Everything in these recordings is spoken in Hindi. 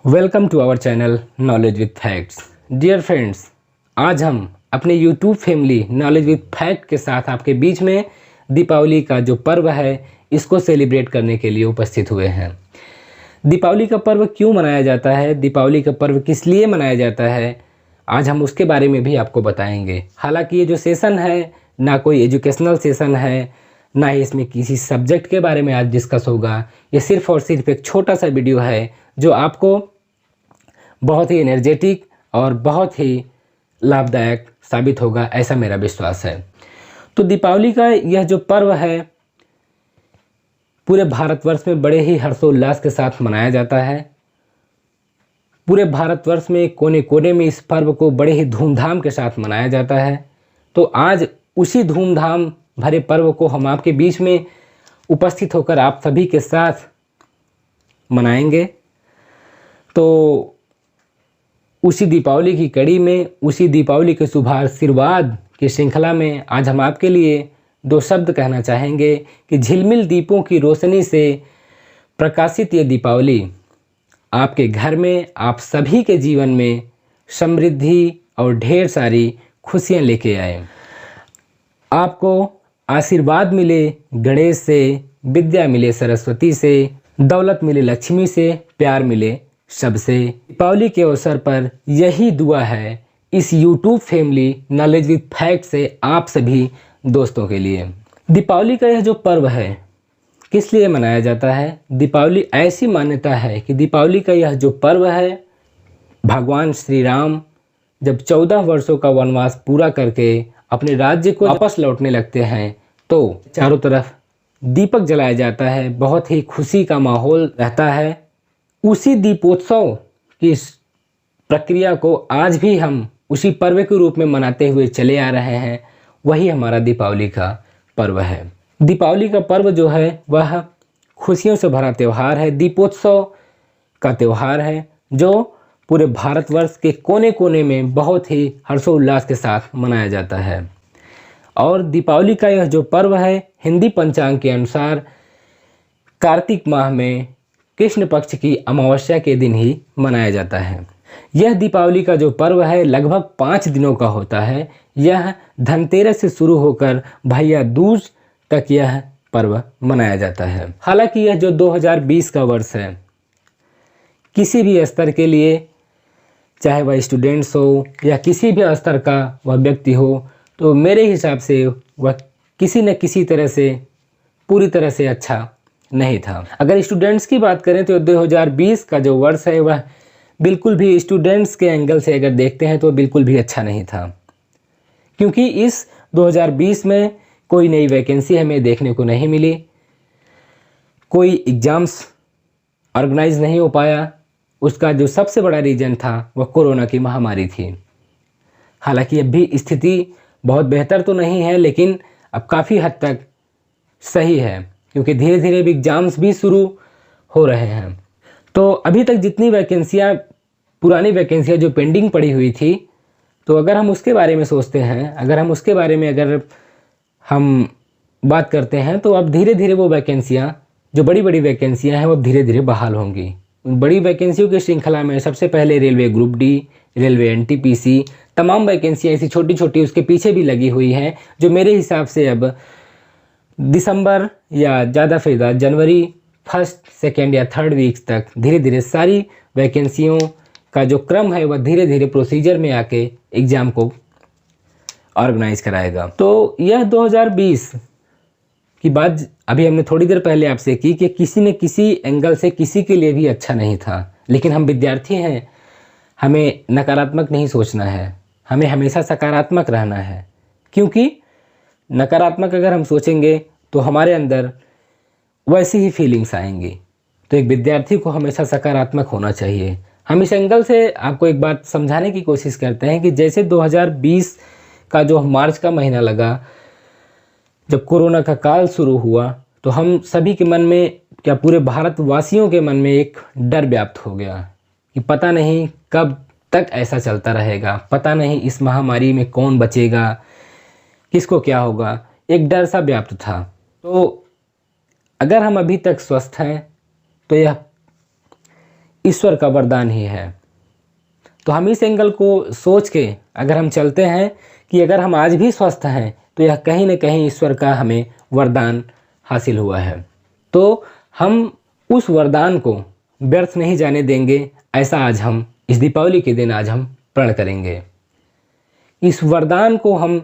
Welcome to our channel knowledge with facts. Dear friends, आज हम अपने YouTube family knowledge with fact के साथ आपके बीच में दीपावली का जो पर्व है इसको सेलिब्रेट करने के लिए उपस्थित हुए हैं। दीपावली का पर्व क्यों मनाया जाता है, दीपावली का पर्व किस लिए मनाया जाता है, आज हम उसके बारे में भी आपको बताएंगे। हालांकि ये जो सेशन है ना कोई एजुकेशनल सेशन है, ना ही इसमें किसी सब्जेक्ट के बारे में आज डिस्कस होगा। ये सिर्फ और सिर्फ एक छोटा सा वीडियो है जो आपको बहुत ही एनर्जेटिक और बहुत ही लाभदायक साबित होगा, ऐसा मेरा विश्वास है। तो दीपावली का यह जो पर्व है पूरे भारतवर्ष में बड़े ही हर्षोल्लास के साथ मनाया जाता है। पूरे भारतवर्ष में कोने कोने में इस पर्व को बड़े ही धूमधाम के साथ मनाया जाता है। तो आज उसी धूमधाम भरे पर्व को हम आपके बीच में उपस्थित होकर आप सभी के साथ मनाएंगे। तो उसी दीपावली की कड़ी में, उसी दीपावली के शुभाशीर्वाद की श्रृंखला में आज हम आपके लिए दो शब्द कहना चाहेंगे कि झिलमिल दीपों की रोशनी से प्रकाशित ये दीपावली आपके घर में, आप सभी के जीवन में समृद्धि और ढेर सारी खुशियां लेके आए। आपको आशीर्वाद मिले गणेश से, विद्या मिले सरस्वती से, दौलत मिले लक्ष्मी से, प्यार मिले सबसे। दीपावली के अवसर पर यही दुआ है इस YouTube family knowledge with fact से आप सभी दोस्तों के लिए। दीपावली का यह जो पर्व है किस लिए मनाया जाता है? दीपावली ऐसी मान्यता है कि दीपावली का यह जो पर्व है, भगवान श्री राम जब 14 वर्षों का वनवास पूरा करके अपने राज्य को वापस लौटने लगते हैं तो चारों तरफ दीपक जलाया जाता है, बहुत ही खुशी का माहौल रहता है। उसी दीपोत्सव की इस प्रक्रिया को आज भी हम उसी पर्व के रूप में मनाते हुए चले आ रहे हैं। वही हमारा दीपावली का पर्व है। दीपावली का पर्व जो है वह खुशियों से भरा त्यौहार है, दीपोत्सव का त्यौहार है जो पूरे भारतवर्ष के कोने कोने में बहुत ही हर्षोल्लास के साथ मनाया जाता है। और दीपावली का यह जो पर्व है हिंदी पंचांग के अनुसार कार्तिक माह में कृष्ण पक्ष की अमावस्या के दिन ही मनाया जाता है। यह दीपावली का जो पर्व है लगभग 5 दिनों का होता है। यह धनतेरस से शुरू होकर भैया दूज तक यह पर्व मनाया जाता है। हालांकि यह जो 2020 का वर्ष है किसी भी स्तर के लिए, चाहे वह स्टूडेंट्स हो या किसी भी स्तर का वह व्यक्ति हो, तो मेरे हिसाब से वह किसी न किसी तरह से पूरी तरह से अच्छा नहीं था। अगर स्टूडेंट्स की बात करें तो 2020 का जो वर्ष है वह बिल्कुल भी स्टूडेंट्स के एंगल से अगर देखते हैं तो बिल्कुल भी अच्छा नहीं था, क्योंकि इस 2020 में कोई नई वैकेंसी हमें देखने को नहीं मिली, कोई एग्ज़ाम्स ऑर्गेनाइज नहीं हो पाया। उसका जो सबसे बड़ा रीज़न था वह कोरोना की महामारी थी। हालांकि अब भी स्थिति बहुत बेहतर तो नहीं है, लेकिन अब काफ़ी हद तक सही है, क्योंकि धीरे धीरे भी एग्ज़ाम्स भी शुरू हो रहे हैं। तो अभी तक जितनी वैकेंसियाँ, पुरानी वैकेंसियाँ जो पेंडिंग पड़ी हुई थी, तो अगर हम उसके बारे में सोचते हैं, अगर हम उसके बारे में अगर हम बात करते हैं तो अब धीरे धीरे वो वैकेंसियाँ, जो बड़ी बड़ी वैकेंसियाँ हैं, वो अब धीरे धीरे बहाल होंगी। उन बड़ी वैकेंसियों की श्रृंखला में सबसे पहले railway group D, railway NTPC, तमाम वैकेंसियाँ ऐसी छोटी छोटी उसके पीछे भी लगी हुई हैं, जो मेरे हिसाब से अब दिसंबर या ज़्यादा से ज़्यादा जनवरी 1, 2 या 3 वीक्स तक धीरे धीरे सारी वैकेंसियों का जो क्रम है वह धीरे धीरे प्रोसीजर में आके एग्ज़ाम को ऑर्गेनाइज कराएगा। तो यह 2020 की बात अभी हमने थोड़ी देर पहले आपसे की कि किसी न किसी एंगल से किसी के लिए भी अच्छा नहीं था, लेकिन हम विद्यार्थी हैं, हमें नकारात्मक नहीं सोचना है, हमें हमेशा सकारात्मक रहना है। क्योंकि नकारात्मक अगर हम सोचेंगे तो हमारे अंदर वैसी ही फीलिंग्स आएंगी। तो एक विद्यार्थी को हमेशा सकारात्मक होना चाहिए। हम इस एंगल से आपको एक बात समझाने की कोशिश करते हैं कि जैसे 2020 का जो मार्च का महीना लगा, जब कोरोना का काल शुरू हुआ, तो हम सभी के मन में, क्या पूरे भारतवासियों के मन में एक डर व्याप्त हो गया कि पता नहीं कब तक ऐसा चलता रहेगा, पता नहीं इस महामारी में कौन बचेगा, किसको क्या होगा, एक डर सा व्याप्त था। तो अगर हम अभी तक स्वस्थ हैं तो यह ईश्वर का वरदान ही है। तो हम इस एंगल को सोच के अगर हम चलते हैं कि अगर हम आज भी स्वस्थ हैं तो यह कहीं न कहीं ईश्वर का हमें वरदान हासिल हुआ है। तो हम उस वरदान को व्यर्थ नहीं जाने देंगे, ऐसा आज हम इस दीपावली के दिन आज हम प्रण करेंगे। इस वरदान को हम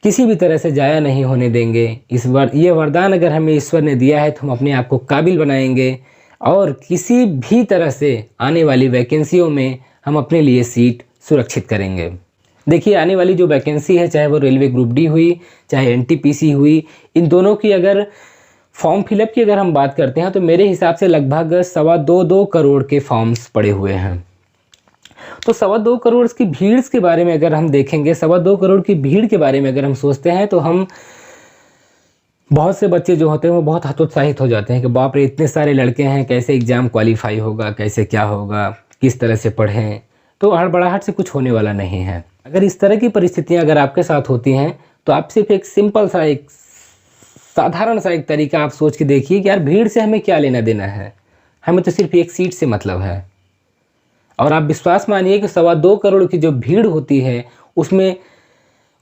किसी भी तरह से जाया नहीं होने देंगे। ये वरदान अगर हमें ईश्वर ने दिया है तो हम अपने आप को काबिल बनाएंगे और किसी भी तरह से आने वाली वैकेंसियों में हम अपने लिए सीट सुरक्षित करेंगे। देखिए, आने वाली जो वैकेंसी है, चाहे वो रेलवे ग्रुप डी हुई, चाहे एनटीपीसी हुई, इन दोनों की अगर फॉर्म फिलअप की अगर हम बात करते हैं तो मेरे हिसाब से लगभग 2.25 करोड़ के फॉर्म्स पड़े हुए हैं। तो 2.25 करोड़ की भीड़ के बारे में अगर हम देखेंगे, 2.25 करोड़ की भीड़ के बारे में अगर हम सोचते हैं तो हम बहुत से बच्चे जो होते हैं वो बहुत हतोत्साहित हो जाते हैं कि बाप रे, इतने सारे लड़के हैं, कैसे एग्ज़ाम क्वालिफाई होगा, कैसे क्या होगा, किस तरह से पढ़ें। तो हड़बड़ाहट से कुछ होने वाला नहीं है। अगर इस तरह की परिस्थितियां अगर आपके साथ होती हैं तो आप सिर्फ एक सिंपल सा, एक साधारण सा एक तरीका आप सोच के देखिए कि यार भीड़ से हमें क्या लेना देना है, हमें तो सिर्फ एक सीट से मतलब है। और आप विश्वास मानिए कि 2.25 करोड़ की जो भीड़ होती है उसमें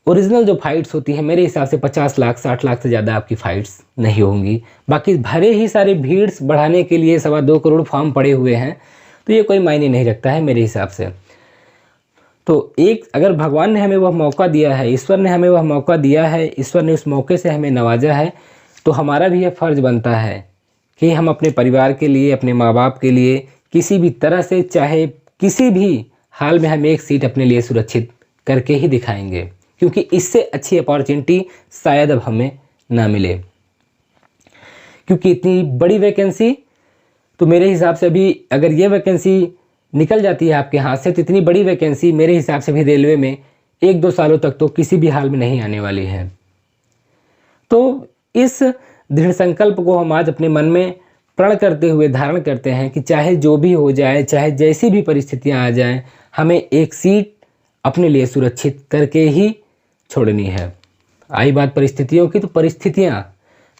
ओरिजिनल जो फाइट्स होती है मेरे हिसाब से 50 लाख 60 लाख से ज़्यादा आपकी फ़ाइट्स नहीं होंगी। बाकी भरे ही सारे भीड्स बढ़ाने के लिए 2.25 करोड़ फॉर्म पड़े हुए हैं, तो ये कोई मायने नहीं रखता है मेरे हिसाब से। तो एक अगर भगवान ने हमें वह मौका दिया है, ईश्वर ने हमें वह मौका दिया है, ईश्वर ने उस मौके से हमें नवाजा है, तो हमारा भी यह फ़र्ज़ बनता है कि हम अपने परिवार के लिए, अपने माँ बाप के लिए किसी भी तरह से, चाहे किसी भी हाल में हम एक सीट अपने लिए सुरक्षित करके ही दिखाएंगे, क्योंकि इससे अच्छी अपॉर्चुनिटी शायद अब हमें ना मिले। क्योंकि इतनी बड़ी वैकेंसी, तो मेरे हिसाब से अभी अगर ये वैकेंसी निकल जाती है आपके हाथ से तो इतनी बड़ी वैकेंसी मेरे हिसाब से भी रेलवे में 1-2 सालों तक तो किसी भी हाल में नहीं आने वाली है। तो इस दृढ़ संकल्प को हम आज अपने मन में प्रण करते हुए धारण करते हैं कि चाहे जो भी हो जाए, चाहे जैसी भी परिस्थितियां आ जाएं, हमें एक सीट अपने लिए सुरक्षित करके ही छोड़नी है। आई बात परिस्थितियों की, तो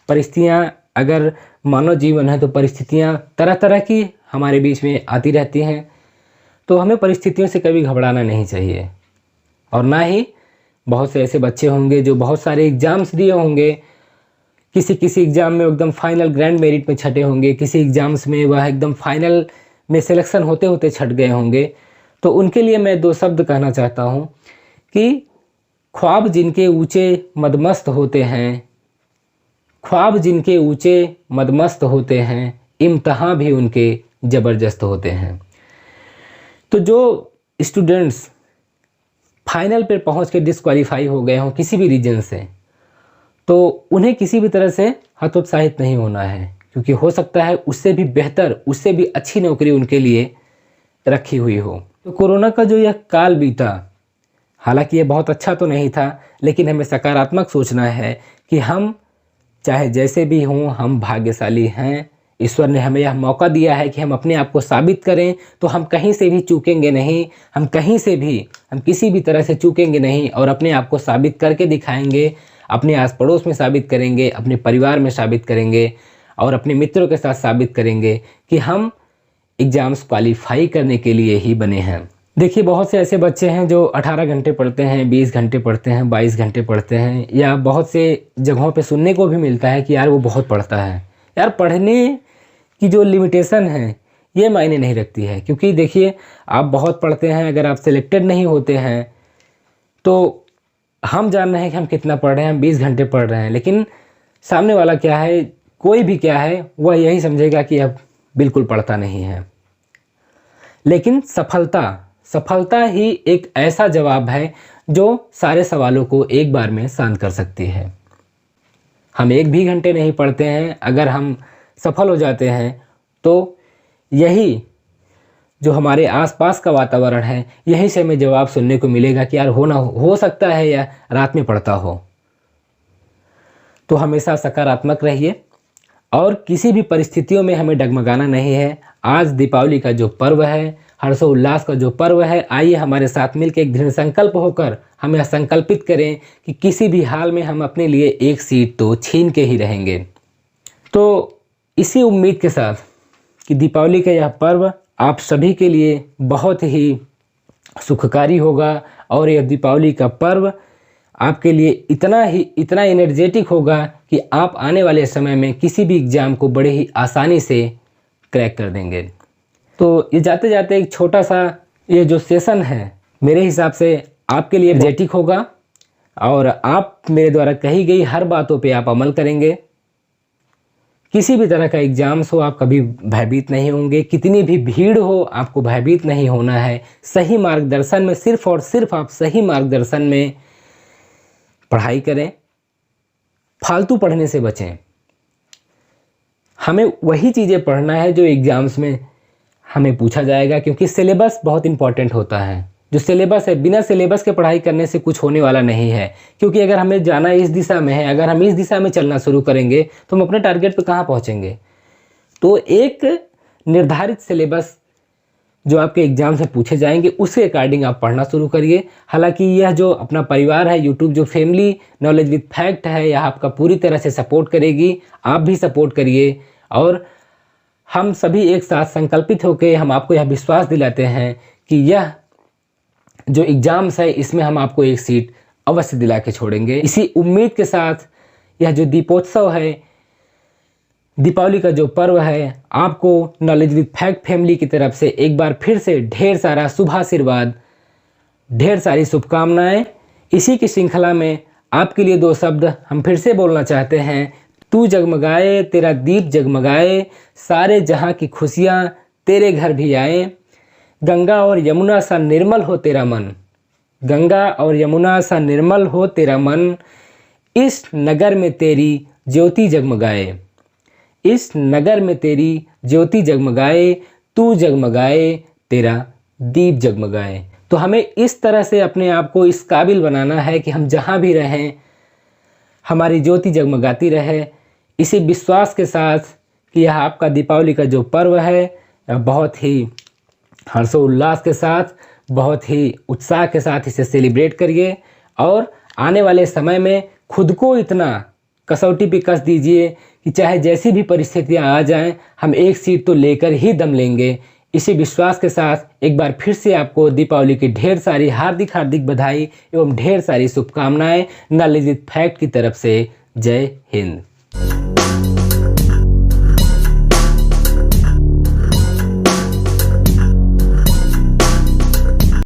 परिस्थितियां अगर मानव जीवन है तो परिस्थितियां तरह तरह की हमारे बीच में आती रहती हैं। तो हमें परिस्थितियों से कभी घबराना नहीं चाहिए। और ना ही बहुत से ऐसे बच्चे होंगे जो बहुत सारे एग्ज़ाम्स दिए होंगे, किसी एग्ज़ाम में एकदम फाइनल ग्रैंड मेरिट में छटे होंगे, किसी एग्ज़ाम्स में वह एकदम फाइनल में सिलेक्शन होते होते छट गए होंगे। तो उनके लिए मैं 2 शब्द कहना चाहता हूँ कि ख्वाब जिनके ऊँचे मदमस्त होते हैं, ख्वाब जिनके ऊँचे मदमस्त होते हैं, इम्तहान भी उनके ज़बरदस्त होते हैं। तो जो स्टूडेंट्स फाइनल पर पहुंच के डिस्क्वालीफाई हो गए हों किसी भी रीजन से, तो उन्हें किसी भी तरह से हतोत्साहित नहीं होना है, क्योंकि हो सकता है उससे भी बेहतर, उससे भी अच्छी नौकरी उनके लिए रखी हुई हो। तो कोरोना का जो यह काल बीता, हालांकि ये बहुत अच्छा तो नहीं था, लेकिन हमें सकारात्मक सोचना है कि हम चाहे जैसे भी हों, हम भाग्यशाली हैं। ईश्वर ने हमें यह मौका दिया है कि हम अपने आप को साबित करें, तो हम कहीं से भी चूकेंगे नहीं, हम किसी भी तरह से चूकेंगे नहीं और अपने आप को साबित करके दिखाएंगे। अपने आस पड़ोस में साबित करेंगे, अपने परिवार में साबित करेंगे और अपने मित्रों के साथ साबित करेंगे कि हम एग्ज़ाम्स क्वालिफाई करने के लिए ही बने हैं। देखिए, बहुत से ऐसे बच्चे हैं जो 18 घंटे पढ़ते हैं, 20 घंटे पढ़ते हैं, 22 घंटे पढ़ते हैं, या बहुत से जगहों पे सुनने को भी मिलता है कि यार वो बहुत पढ़ता है। यार, पढ़ने की जो लिमिटेशन है ये मायने नहीं रखती है, क्योंकि देखिए, आप बहुत पढ़ते हैं, अगर आप सिलेक्टेड नहीं होते हैं तो हम जान रहे हैं कि हम कितना पढ़ रहे हैं, हम 20 घंटे पढ़ रहे हैं, लेकिन सामने वाला क्या है, कोई भी क्या है, वह यही समझेगा कि अब बिल्कुल पढ़ता नहीं है। लेकिन सफलता ही एक ऐसा जवाब है जो सारे सवालों को एक बार में शांत कर सकती है। हम 1 भी घंटे नहीं पढ़ते हैं, अगर हम सफल हो जाते हैं तो यही जो हमारे आसपास का वातावरण है, यहीं से हमें जवाब सुनने को मिलेगा कि यार हो सकता है या रात में पढ़ता हो। तो हमेशा सकारात्मक रहिए और किसी भी परिस्थितियों में हमें डगमगाना नहीं है। आज दीपावली का जो पर्व है, हर्षोल्लास का जो पर्व है, आइए हमारे साथ मिलकर एक दृढ़ संकल्प होकर हम यह संकल्पित करें कि किसी भी हाल में हम अपने लिए एक सीट तो छीन के ही रहेंगे। तो इसी उम्मीद के साथ कि दीपावली का यह पर्व आप सभी के लिए बहुत ही सुखकारी होगा और यह दीपावली का पर्व आपके लिए इतना एनर्जेटिक होगा कि आप आने वाले समय में किसी भी एग्ज़ाम को बड़े ही आसानी से क्रैक कर देंगे। तो ये जाते जाते एक छोटा सा ये जो सेशन है मेरे हिसाब से आपके लिए एनर्जेटिक होगा और आप मेरे द्वारा कही गई हर बातों पे आप अमल करेंगे। किसी भी तरह का एग्ज़ाम्स हो आप कभी भयभीत नहीं होंगे, कितनी भी भीड़ हो आपको भयभीत नहीं होना है। सही मार्गदर्शन में सिर्फ और सिर्फ आप सही मार्गदर्शन में पढ़ाई करें, फालतू पढ़ने से बचें। हमें वही चीज़ें पढ़ना है जो एग्ज़ाम्स में हमें पूछा जाएगा, क्योंकि सिलेबस बहुत इंपॉर्टेंट होता है। जो सिलेबस है, बिना सिलेबस के पढ़ाई करने से कुछ होने वाला नहीं है, क्योंकि अगर हमें जाना इस दिशा में है, अगर हम इस दिशा में चलना शुरू करेंगे तो हम अपने टारगेट पे कहाँ पहुँचेंगे। तो एक निर्धारित सिलेबस जो आपके एग्ज़ाम से पूछे जाएंगे उसके अकॉर्डिंग आप पढ़ना शुरू करिए। हालांकि यह जो अपना परिवार है यूट्यूब, जो फैमिली नॉलेज विद फैक्ट है, यह आपका पूरी तरह से सपोर्ट करेगी। आप भी सपोर्ट करिए और हम सभी एक साथ संकल्पित होकर हम आपको यह विश्वास दिलाते हैं कि यह जो एग्ज़ाम्स है इसमें हम आपको एक सीट अवश्य दिला के छोड़ेंगे। इसी उम्मीद के साथ यह जो दीपोत्सव है, दीपावली का जो पर्व है, आपको नॉलेज विद फैक्ट फैमिली की तरफ से एक बार फिर से ढेर सारा शुभ आशीर्वाद, ढेर सारी शुभकामनाएं। इसी की श्रृंखला में आपके लिए दो शब्द हम फिर से बोलना चाहते हैं। तू जगमगाए तेरा दीप जगमगाए, सारे जहां की खुशियां तेरे घर भी आए। गंगा और यमुना सा निर्मल हो तेरा मन, गंगा और यमुना सा निर्मल हो तेरा मन, इस नगर में तेरी ज्योति जगमगाए, इस नगर में तेरी ज्योति जगमगाए, तू जगमगाए तेरा दीप जगमगाए। तो हमें इस तरह से अपने आप को इस काबिल बनाना है कि हम जहाँ भी रहें हमारी ज्योति जगमगाती रहे। इसी विश्वास के साथ कि यह आपका दीपावली का जो पर्व है बहुत ही हर्षोल्लास के साथ, बहुत ही उत्साह के साथ इसे सेलिब्रेट करिए और आने वाले समय में खुद को इतना कसौटी पे कस दीजिए कि चाहे जैसी भी परिस्थितियां आ जाएं, हम एक सीट तो लेकर ही दम लेंगे। इसी विश्वास के साथ एक बार फिर से आपको दीपावली की ढेर सारी हार्दिक बधाई एवं ढेर सारी शुभकामनाएं नॉलेज विद फैक्ट की तरफ से। जय हिंद।